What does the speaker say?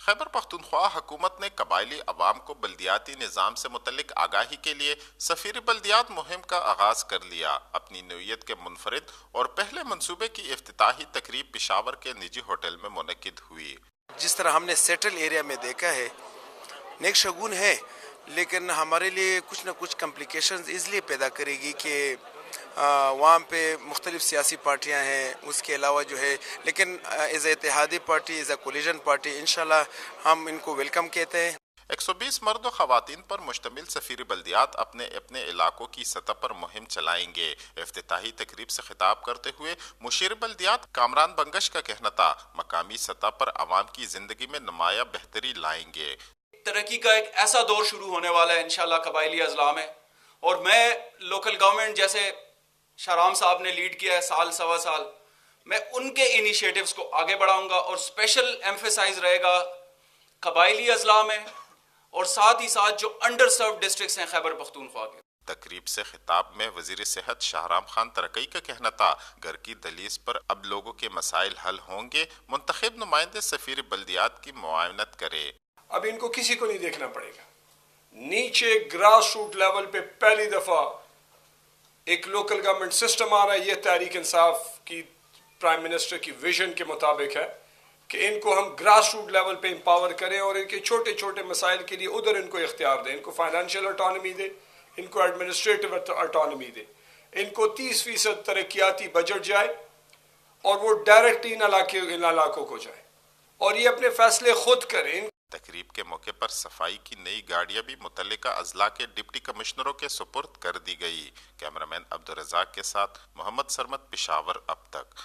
خیبر پختونخوا حکومت نے قبائلی عوام کو بلدیاتی نظام سے متعلق آگاہی کے لیے سفیر بلدیات مہم کا آغاز کر لیا۔ اپنی نوعیت کے منفرد اور پہلے منصوبے کی افتتاحی تقریب پشاور کے نجی ہوٹل میں منعقد ہوئی۔ جس طرح ہم نے سیٹل ایریا میں دیکھا ہے، نیک شگون ہے، لیکن ہمارے لیے کچھ نہ کچھ کمپلیکیشنز اس لیے پیدا کرے گی کہ وہاں پہ مختلف سیاسی پارٹیاں ہیں، اس کے علاوہ جو ہے، لیکن ایز اے اتحادی party, as a collision party, انشاءاللہ ہم ان کو ویلکم کہتے ہیں۔ 120 مرد و خواتین پر مشتمل سفیر بلدیات اپنے اپنے علاقوں کی سطح پر مہم چلائیں گے۔ افتتاحی تقریب سے خطاب کرتے ہوئے مشیر بلدیات کامران بنگش کا کہنا تھا، مقامی سطح پر عوام کی زندگی میں نمایاں بہتری لائیں گے۔ ترقی کا ایک ایسا دور شروع ہونے والا ہے انشاءاللہ قبائلی اضلاع میں، اور میں لوکل گورنمنٹ جیسے شاہرام صاحب نے لیڈ کیا ہے سال سوا سال، میں ان کے انیشیٹوز کو آگے بڑھاؤں گا، اور اسپیشل ایمفیسائز رہے گا قبائلی اضلاع میں، اور ساتھ ہی ساتھ جو انڈر سرو ڈسٹرکٹس ہیں خیبر پختونخوا کے۔ تقریب سے خطاب میں وزیر صحت شاہرام خان ترکی کا کہنا تھا، گھر کی دہلیز پر اب لوگوں کے مسائل حل ہوں گے، منتخب نمائندے سفیر بلدیات کی معاونت کرے۔ اب ان کو کسی کو نہیں دیکھنا پڑے گا، نیچے گراس روٹ لیول پہ پہلی دفعہ ایک لوکل گورنمنٹ سسٹم آ رہا ہے۔ یہ تحریک انصاف کی پرائم منسٹر کی ویژن کے مطابق ہے کہ ان کو ہم گراس روٹ لیول پہ امپاور کریں، اور ان کے چھوٹے چھوٹے مسائل کے لیے ادھر ان کو اختیار دیں، ان کو فائنینشیل اٹانومی دے، ان کو ایڈمنسٹریٹو اٹانومی دے، ان کو 30% ترقیاتی بجٹ جائے، اور وہ ڈائریکٹ ان علاقوں کو جائے، اور یہ اپنے فیصلے خود کریں۔ تقریب کے موقع پر صفائی کی نئی گاڑیاں بھی متعلقہ اضلاع کے ڈپٹی کمشنروں کے سپرد کر دی گئی۔ کیمرامین عبدالرزاق کے ساتھ محمد سرمد، پشاور اب تک۔